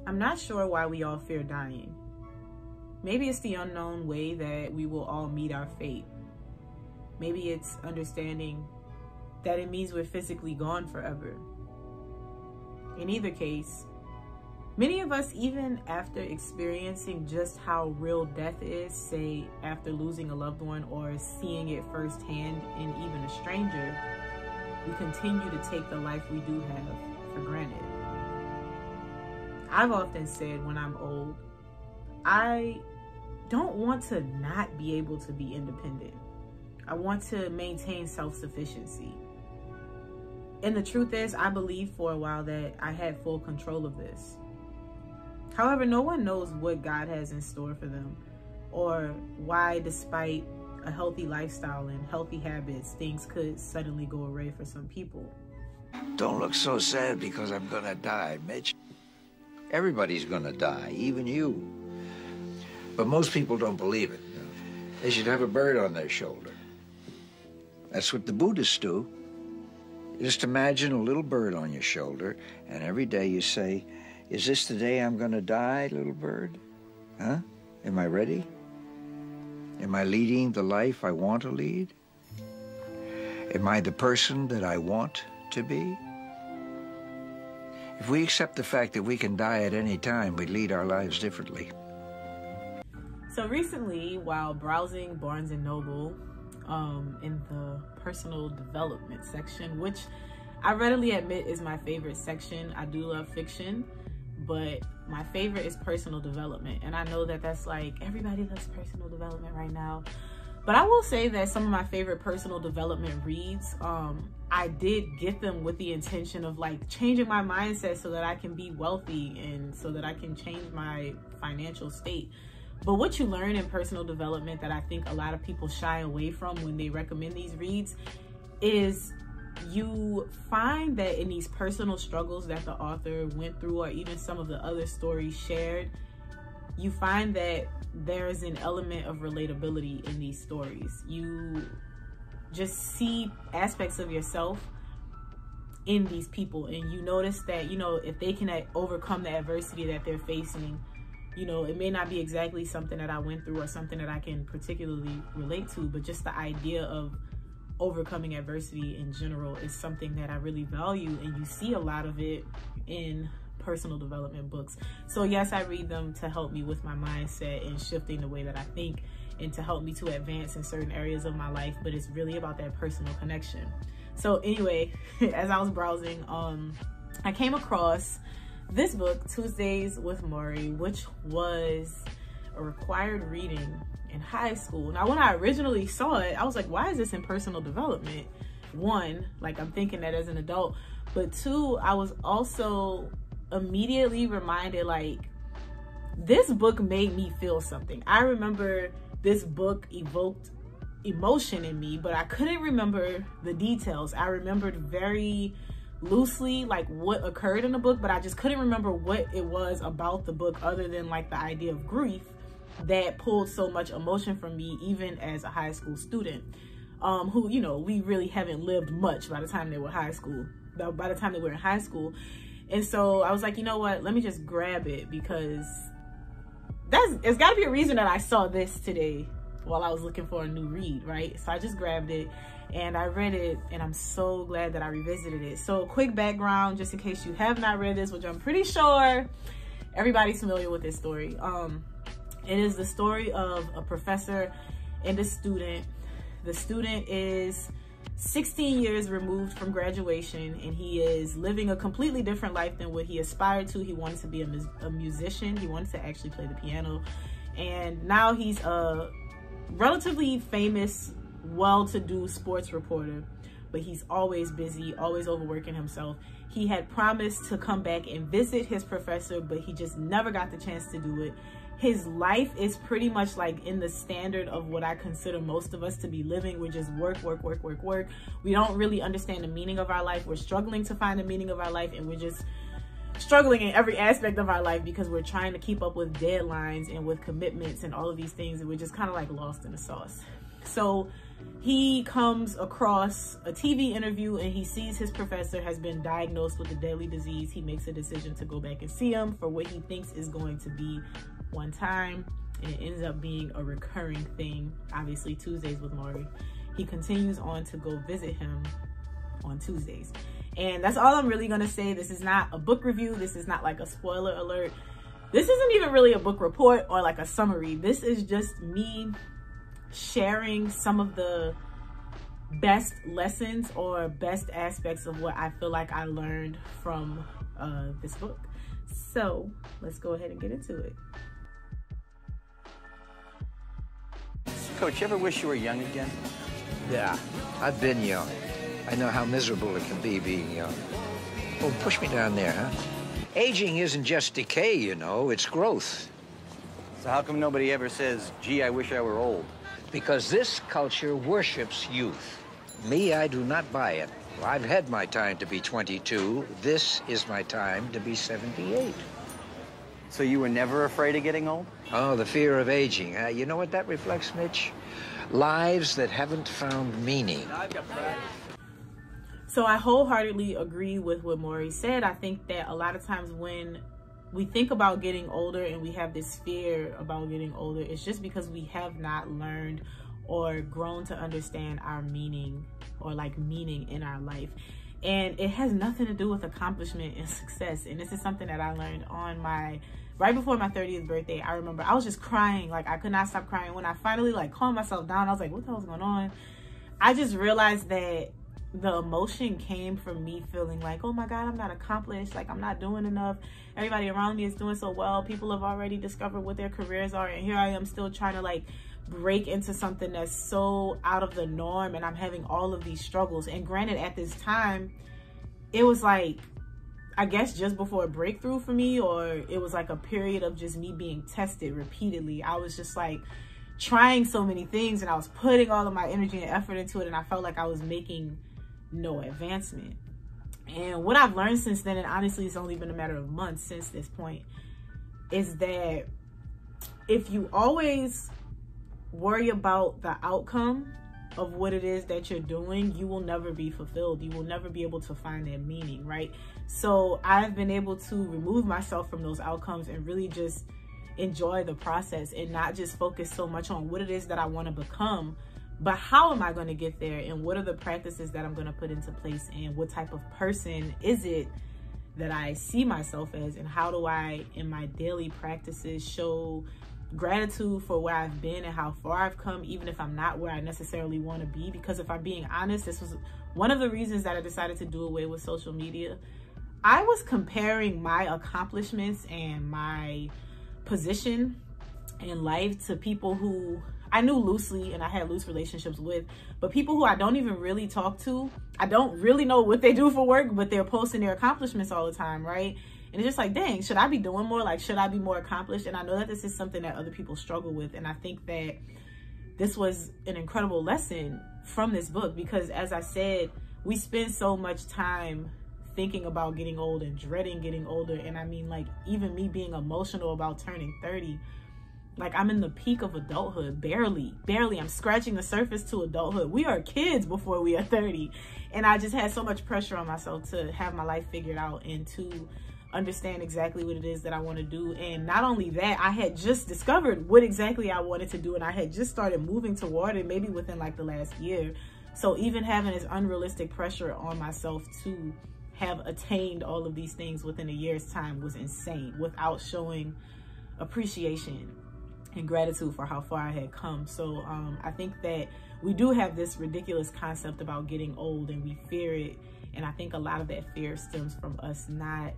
I'm not sure why we all fear dying. Maybe it's the unknown way that we will all meet our fate. Maybe it's understanding that it means we're physically gone forever. In either case, many of us, even after experiencing just how real death is, say after losing a loved one or seeing it firsthand in even a stranger, we continue to take the life we do have for granted. I've often said when I'm old, I don't want to not be able to be independent. I want to maintain self-sufficiency. And the truth is, I believed for a while that I had full control of this. However, no one knows what God has in store for them, or why, despite a healthy lifestyle and healthy habits, things could suddenly go awry for some people. Don't look so sad because I'm gonna die, Mitch. Everybody's gonna die, even you. But most people don't believe it. They should have a bird on their shoulder. That's what the Buddhists do. Just imagine a little bird on your shoulder, and every day you say, "Is this the day I'm gonna die, little bird? Huh? Am I ready? Am I leading the life I want to lead? Am I the person that I want to be?" If we accept the fact that we can die at any time, we lead our lives differently. So recently, while browsing Barnes & Noble, in the personal development section, which I readily admit is my favorite section. I do love fiction, but my favorite is personal development. And I know that that's like, everybody loves personal development right now. But I will say that some of my favorite personal development reads, I did get them with the intention of like changing my mindset so that I can be wealthy and so that I can change my financial state. But what you learn in personal development that I think a lot of people shy away from when they recommend these reads is you find that in these personal struggles that the author went through, or even some of the other stories shared, you find that there's an element of relatability in these stories. You just see aspects of yourself in these people, and you notice that, you know, if they can overcome the adversity that they're facing, you know, it may not be exactly something that I went through or something that I can particularly relate to, but just the idea of overcoming adversity in general is something that I really value, and you see a lot of it in personal development books. So yes, I read them to help me with my mindset and shifting the way that I think, and to help me to advance in certain areas of my life, but it's really about that personal connection. So anyway, as I was browsing, I came across this book, Tuesdays with Morrie, which was a required reading in high school. Now, when I originally saw it, I was like, why is this in personal development? One, like I'm thinking that as an adult, but two, I was also immediately reminded, like, this book made me feel something. I remember this book evoked emotion in me, but I couldn't remember the details. I remembered very loosely like what occurred in the book, but I just couldn't remember what it was about the book other than like the idea of grief that pulled so much emotion from me, even as a high school student, who, you know, we really haven't lived much by the time they were high school, by the time they were in high school. And so I was like, you know what, let me just grab it, because it's got to be a reason that I saw this today while I was looking for a new read, right? So I just grabbed it and I read it, and I'm so glad that I revisited it. So quick background, just in case you have not read this, which I'm pretty sure everybody's familiar with this story. It is the story of a professor and a student. The student is 16 years removed from graduation, and he is living a completely different life than what he aspired to. He wanted to be a musician. He wanted to actually play the piano. And now he's a relatively famous, well-to-do sports reporter, but he's always busy, always overworking himself. He had promised to come back and visit his professor, but he just never got the chance to do it. His life is pretty much like in the standard of what I consider most of us to be living. We're just work, work, work, work, work. We don't really understand the meaning of our life. We're struggling to find the meaning of our life, and we're just struggling in every aspect of our life because we're trying to keep up with deadlines and with commitments and all of these things, and we're just kind of like lost in the sauce. So He comes across a TV interview and he sees his professor has been diagnosed with a deadly disease. He makes a decision to go back and see him for what he thinks is going to be one time, and it ends up being a recurring thing. Obviously, Tuesdays with Morrie. He continues on to go visit him on Tuesdays. And that's all I'm really gonna say. This is not a book review. This is not like a spoiler alert. This isn't even really a book report or like a summary. This is just me sharing some of the best lessons or best aspects of what I feel like I learned from this book. So let's go ahead and get into it. Coach, you ever wish you were young again? Yeah, I've been young. I know how miserable it can be being young. Oh, push me down there, huh? Aging isn't just decay, you know, it's growth. So how come nobody ever says, gee, I wish I were old? Because this culture worships youth. Me, I do not buy it. I've had my time to be 22. This is my time to be 78. So you were never afraid of getting old? Oh, the fear of aging. You know what that reflects, Mitch? Lives that haven't found meaning. So I wholeheartedly agree with what Morrie said. I think that a lot of times when we think about getting older and we have this fear about getting older, it's just because we have not learned or grown to understand our meaning or like meaning in our life. And it has nothing to do with accomplishment and success. And this is something that I learned on right before my 30th birthday. I remember I was just crying. Like I could not stop crying. When I finally like calmed myself down, I was like, what the hell's going on? I just realized that the emotion came from me feeling like, oh my God, I'm not accomplished. Like I'm not doing enough. Everybody around me is doing so well. People have already discovered what their careers are. And here I am still trying to like break into something that's so out of the norm. And I'm having all of these struggles. And granted, at this time, it was like, I guess just before a breakthrough for me, or it was like a period of just me being tested repeatedly. I was just like trying so many things and I was putting all of my energy and effort into it. And I felt like I was making no advancement. And what I've learned since then, and honestly it's only been a matter of months since this point, is that if you always worry about the outcome of what it is that you're doing, you will never be fulfilled. You will never be able to find that meaning, right? So I've been able to remove myself from those outcomes and really just enjoy the process and not just focus so much on what it is that I want to become, but how am I going to get there, and what are the practices that I'm going to put into place, and what type of person is it that I see myself as, and how do I in my daily practices show gratitude for where I've been and how far I've come, even if I'm not where I necessarily want to be. Because if I'm being honest, this was one of the reasons that I decided to do away with social media. I was comparing my accomplishments and my position in life to people who I knew loosely and I had loose relationships with, but people who I don't even really talk to. I don't really know what they do for work, but they're posting their accomplishments all the time, right? And it's just like, dang, should I be doing more? Like, should I be more accomplished? And I know that this is something that other people struggle with. And I think that this was an incredible lesson from this book, because as I said, we spend so much time thinking about getting old and dreading getting older. And I mean, like, even me being emotional about turning 30, like I'm in the peak of adulthood, barely. I'm scratching the surface to adulthood. We are kids before we are 30. And I just had so much pressure on myself to have my life figured out and to understand exactly what it is that I want to do. And not only that, I had just discovered what exactly I wanted to do, and I had just started moving toward it maybe within like the last year. So even having this unrealistic pressure on myself to have attained all of these things within a year's time was insane, without showing appreciation and gratitude for how far I had come. So I think that we do have this ridiculous concept about getting old and we fear it. And I think a lot of that fear stems from us not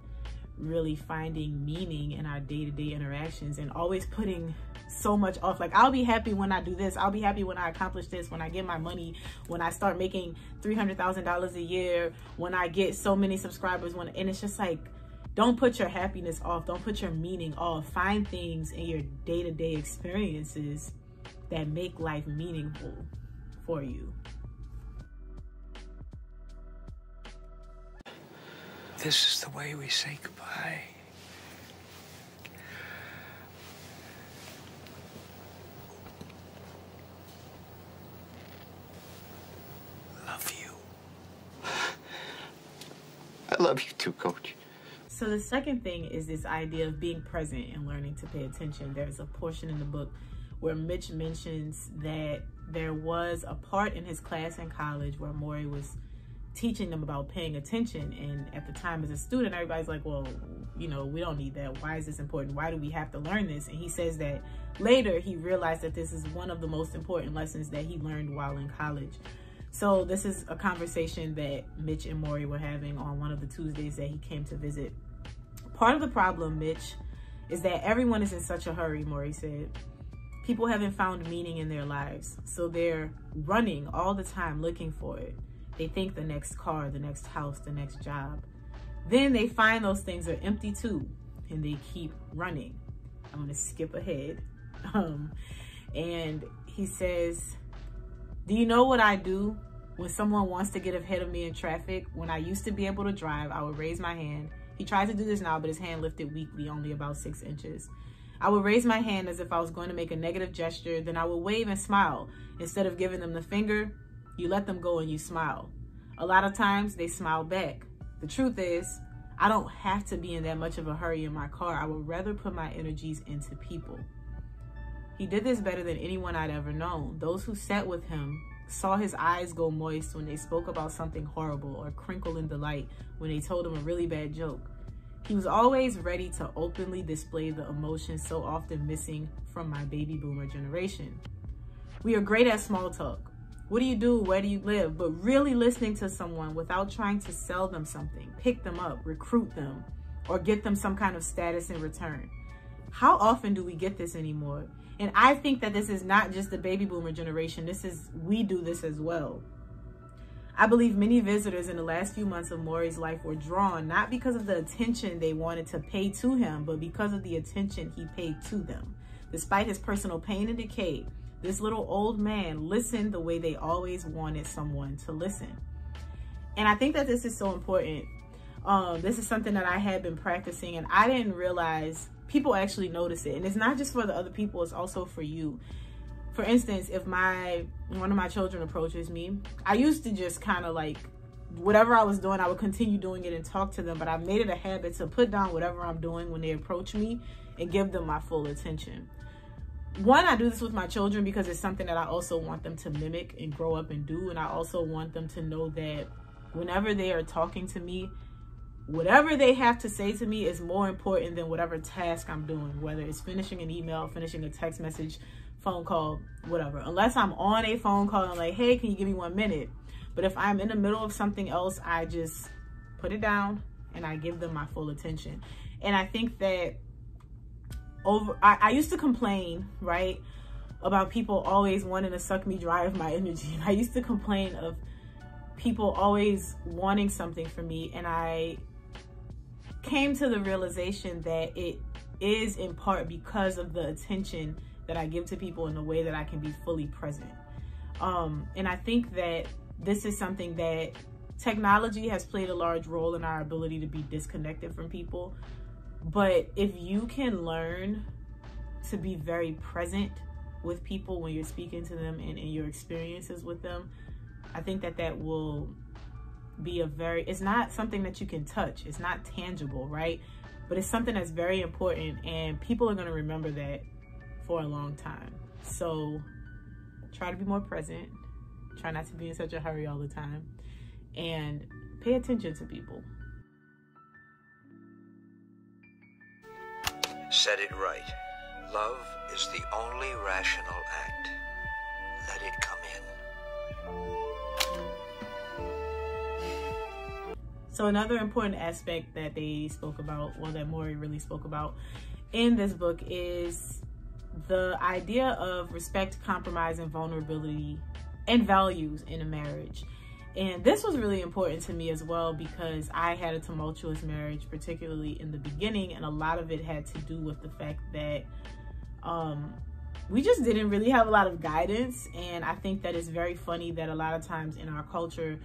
really finding meaning in our day-to-day interactions and always putting so much off. Like, I'll be happy when I do this. I'll be happy when I accomplish this, when I get my money, when I start making $300,000 a year, when I get so many subscribers, and it's just like, don't put your happiness off. Don't put your meaning off. Find things in your day-to-day experiences that make life meaningful for you. This is the way we say goodbye. love you too, Coach. So the second thing is this idea of being present and learning to pay attention. There's a portion in the book where Mitch mentions that there was a part in his class in college where Morrie was teaching them about paying attention. And at the time as a student, everybody's like, well, you know, we don't need that. Why is this important? Why do we have to learn this? And he says that later he realized that this is one of the most important lessons that he learned while in college. So this is a conversation that Mitch and Morrie were having on one of the Tuesdays that he came to visit. Part of the problem, Mitch, is that everyone is in such a hurry, Morrie said. People haven't found meaning in their lives, so they're running all the time looking for it. They think the next car, the next house, the next job. Then they find those things are empty too, and they keep running. I'm gonna skip ahead. And he says, do you know what I do when someone wants to get ahead of me in traffic? When I used to be able to drive, I would raise my hand. He tries to do this now, but his hand lifted weakly, only about 6 inches. I would raise my hand as if I was going to make a negative gesture, then I would wave and smile. Instead of giving them the finger, you let them go and you smile. A lot of times they smile back. The truth is, I don't have to be in that much of a hurry in my car. I would rather put my energies into people. He did this better than anyone I'd ever known. Those who sat with him saw his eyes go moist when they spoke about something horrible or crinkle in delight when they told him a really bad joke. He was always ready to openly display the emotions so often missing from my baby boomer generation. We are great at small talk. What do you do? Where do you live? But really listening to someone without trying to sell them something, pick them up, recruit them, or get them some kind of status in return. How often do we get this anymore? And I think that this is not just the baby boomer generation. We do this as well. I believe many visitors in the last few months of Morrie's life were drawn not because of the attention they wanted to pay to him, but because of the attention he paid to them. Despite his personal pain and decay, this little old man listened the way they always wanted someone to listen. And I think that this is so important. This is something that I had been practicing, and I didn't realize people actually notice it. And it's not just for the other people, it's also for you. For instance, if one of my children approaches me, I used to just kind of like, whatever I was doing, I would continue doing it and talk to them, but I've made it a habit to put down whatever I'm doing when they approach me and give them my full attention. One, I do this with my children because it's something that I also want them to mimic and grow up and do. And I also want them to know that whenever they are talking to me, whatever they have to say to me is more important than whatever task I'm doing, whether it's finishing an email, finishing a text message, phone call, whatever. Unless I'm on a phone call and like, hey, can you give me 1 minute? But if I'm in the middle of something else, I just put it down and I give them my full attention. And I think that I used to complain, right, about people always wanting to suck me dry of my energy. I used to complain of people always wanting something from me. And I came to the realization that it is in part because of the attention that I give to people in the way that I can be fully present. And I think that this is something that technology has played a large role in our ability to be disconnected from people. But if you can learn to be very present with people when you're speaking to them and in your experiences with them, I think that that will be it's not something that you can touch. It's not tangible, right? But it's something that's very important, and people are going to remember that for a long time. So try to be more present. Try not to be in such a hurry all the time, and pay attention to people. Said it right. Love is the only rational act. Let it come in. So another important aspect that they spoke about, or that Morrie really spoke about in this book, is the idea of respect, compromise, and vulnerability and values in a marriage. And this was really important to me as well because I had a tumultuous marriage, particularly in the beginning, and a lot of it had to do with the fact that we just didn't really have a lot of guidance. And I think that it's very funny that a lot of times in our culture,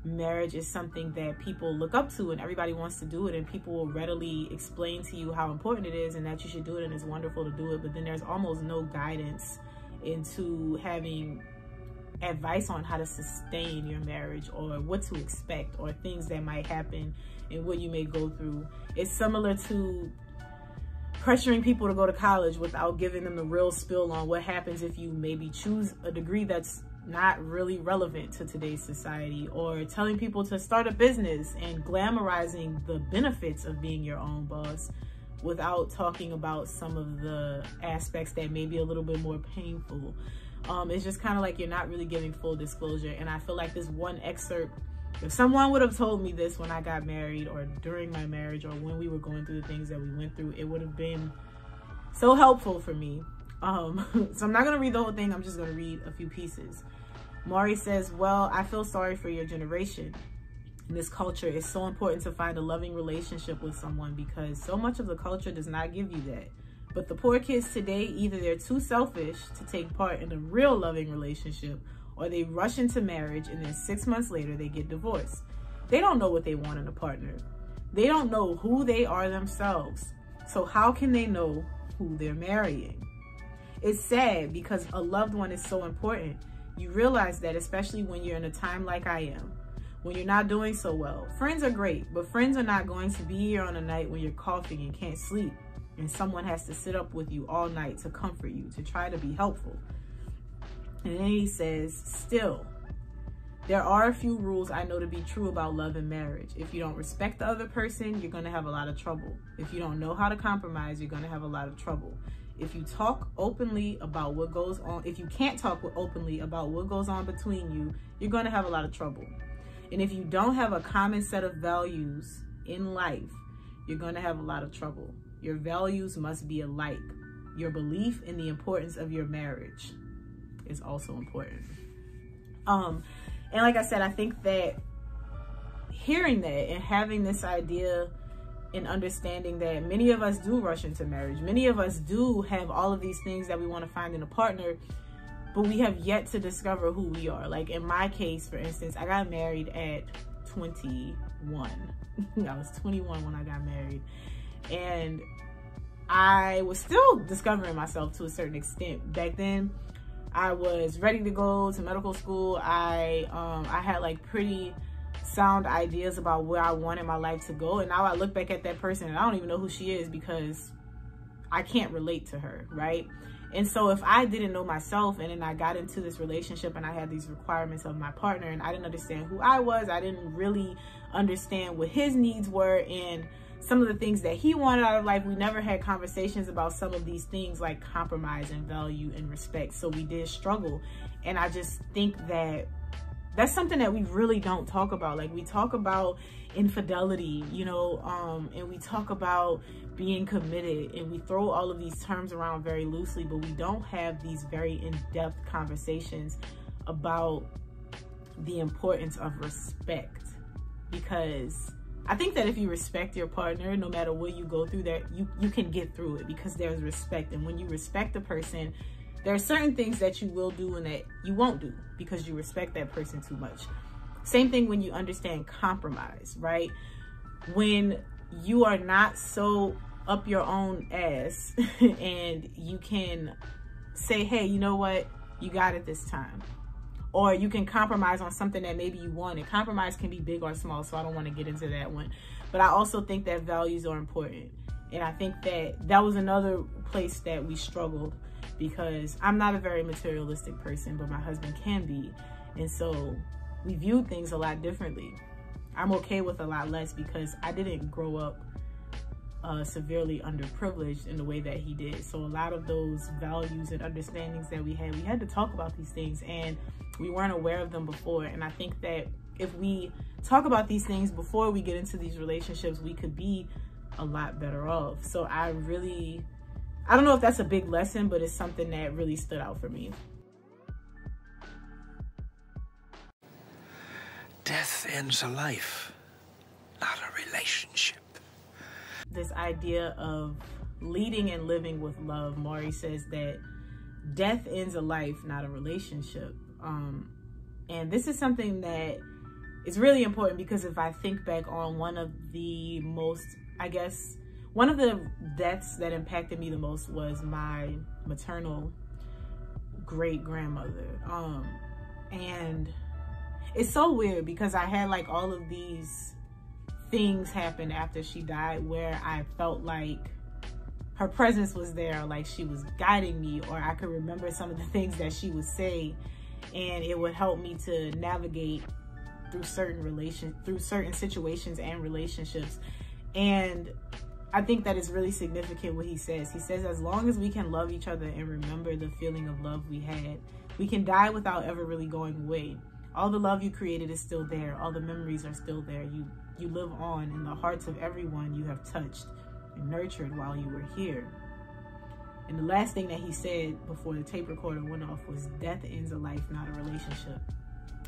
marriage is something that people look up to and everybody wants to do it, and people will readily explain to you how important it is and that you should do it and it's wonderful to do it, but then there's almost no guidance into having advice on how to sustain your marriage or what to expect or things that might happen and what you may go through. It's similar to pressuring people to go to college without giving them the real spill on what happens if you maybe choose a degree that's not really relevant to today's society, or telling people to start a business and glamorizing the benefits of being your own boss without talking about some of the aspects that may be a little bit more painful. It's just kind of like you're not really giving full disclosure. And I feel like this one excerpt, if someone would have told me this when I got married or during my marriage or when we were going through the things that we went through, it would have been so helpful for me. So I'm not going to read the whole thing. I'm just going to read a few pieces. Morrie says, well, I feel sorry for your generation. In this culture, it's so important to find a loving relationship with someone because so much of the culture does not give you that. But the poor kids today, either they're too selfish to take part in a real loving relationship, or they rush into marriage and then 6 months later they get divorced. They don't know what they want in a partner. They don't know who they are themselves. So how can they know who they're marrying? It's sad because a loved one is so important. You realize that, especially when you're in a time like I am, when you're not doing so well. Friends are great, but friends are not going to be here on a night when you're coughing and can't sleep, and someone has to sit up with you all night to comfort you, to try to be helpful. And then he says, still, there are a few rules I know to be true about love and marriage. If you don't respect the other person, you're going to have a lot of trouble. If you don't know how to compromise, you're going to have a lot of trouble. If you talk openly about what goes on, if you can't talk openly about what goes on between you, you're going to have a lot of trouble. And if you don't have a common set of values in life, you're going to have a lot of trouble. Your values must be alike. Your belief in the importance of your marriage is also important. And like I said, I think that hearing that and having this idea and understanding that many of us do rush into marriage, many of us do have all of these things that we want to find in a partner, but we have yet to discover who we are. Like in my case, for instance, I got married at 21. I was 21 when I got married, and I was still discovering myself to a certain extent. Back then, I was ready to go to medical school. I had like pretty sound ideas about where I wanted my life to go, and now I look back at that person and I don't even know who she is because I can't relate to her, right? And so if I didn't know myself and then I got into this relationship and I had these requirements of my partner and I didn't understand who I was, I didn't really understand what his needs were and some of the things that he wanted out of life. We never had conversations about some of these things like compromise and value and respect. So we did struggle. And I just think that that's something that we really don't talk about. Like we talk about infidelity, you know, and we talk about being committed, and we throw all of these terms around very loosely, but we don't have these very in-depth conversations about the importance of respect. Because I think that if you respect your partner, no matter what you go through, that you can get through it because there's respect. And when you respect a person, there are certain things that you will do and that you won't do because you respect that person too much. Same thing when you understand compromise, right? When you are not so up your own ass and you can say, hey, you know what? You got it this time. Or you can compromise on something that maybe you want. And compromise can be big or small, so I don't want to get into that one. But I also think that values are important. And I think that that was another place that we struggled, because I'm not a very materialistic person, but my husband can be. And so we viewed things a lot differently. I'm okay with a lot less because I didn't grow up severely underprivileged in the way that he did. So a lot of those values and understandings that we had to talk about these things, and we weren't aware of them before. And I think that if we talk about these things before we get into these relationships, we could be a lot better off. So I don't know if that's a big lesson, but it's something that really stood out for me. Death ends a life, not a relationship. This idea of leading and living with love, Morrie says that death ends a life, not a relationship. And this is something that is really important, because if I think back on one of the deaths that impacted me the most was my maternal great-grandmother. And it's so weird because I had like all of these things happened after she died where I felt like her presence was there, like she was guiding me, or I could remember some of the things that she would say, and it would help me to navigate through certain situations and relationships. And I think that is really significant what he says. He says, as long as we can love each other and remember the feeling of love we had, we can die without ever really going away. All the love you created is still there. All the memories are still there. You live on in the hearts of everyone you have touched and nurtured while you were here. And the last thing that he said before the tape recorder went off was, death ends a life, not a relationship.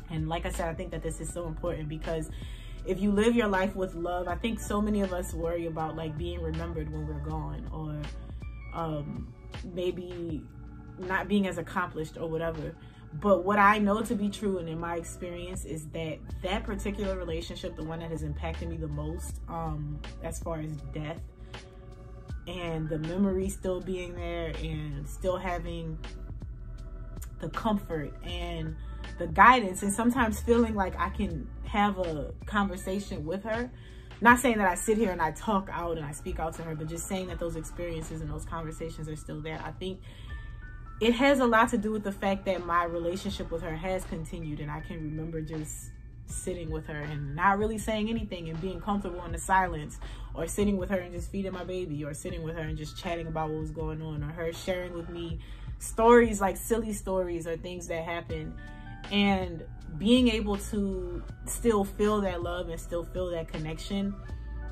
And like I said, I think that this is so important, because if you live your life with love, I think so many of us worry about like being remembered when we're gone, or maybe not being as accomplished or whatever. But what I know to be true, and in my experience, is that that particular relationship, the one that has impacted me the most, as far as death, and the memory still being there, and still having the comfort and the guidance, and sometimes feeling like I can have a conversation with her. Not saying that I sit here and I talk out and I speak out to her, but just saying that those experiences and those conversations are still there. I think it has a lot to do with the fact that my relationship with her has continued, and I can remember just sitting with her and not really saying anything and being comfortable in the silence, or sitting with her and just feeding my baby, or sitting with her and just chatting about what was going on, or her sharing with me stories, like silly stories or things that happened, and being able to still feel that love and still feel that connection.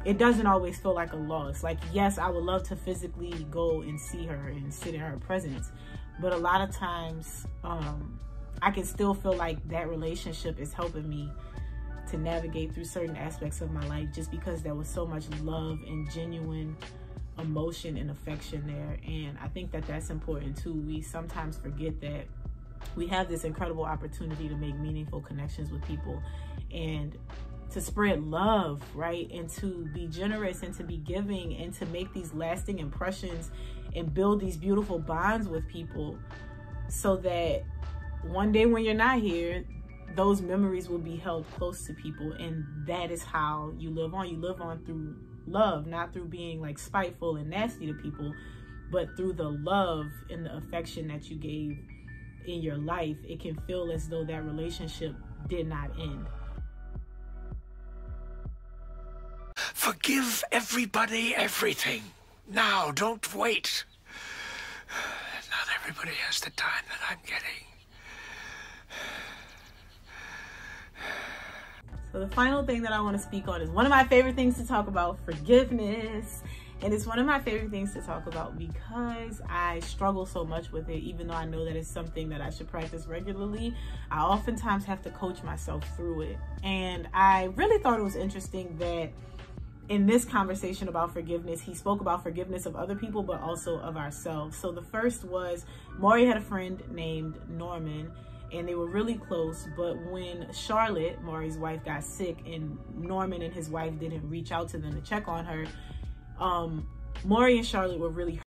It doesn't always feel like a loss. Like, yes, I would love to physically go and see her and sit in her presence, but a lot of times I can still feel like that relationship is helping me to navigate through certain aspects of my life, just because there was so much love and genuine emotion and affection there. And I think that that's important too. We sometimes forget that we have this incredible opportunity to make meaningful connections with people and to spread love, right? And to be generous and to be giving and to make these lasting impressions and build these beautiful bonds with people, so that one day when you're not here, those memories will be held close to people. And that is how you live on. You live on through love, not through being like spiteful and nasty to people, but through the love and the affection that you gave in your life. It can feel as though that relationship did not end. Forgive everybody everything. Now, don't wait. Not everybody has the time that I'm getting. So the final thing that I want to speak on is one of my favorite things to talk about, forgiveness. And it's one of my favorite things to talk about because I struggle so much with it. Even though I know that it's something that I should practice regularly, I oftentimes have to coach myself through it. And I really thought it was interesting that in this conversation about forgiveness, he spoke about forgiveness of other people, but also of ourselves. So the first was, Morrie had a friend named Norman, and they were really close. But when Charlotte, Morrie's wife, got sick and Norman and his wife didn't reach out to them to check on her, Morrie and Charlotte were really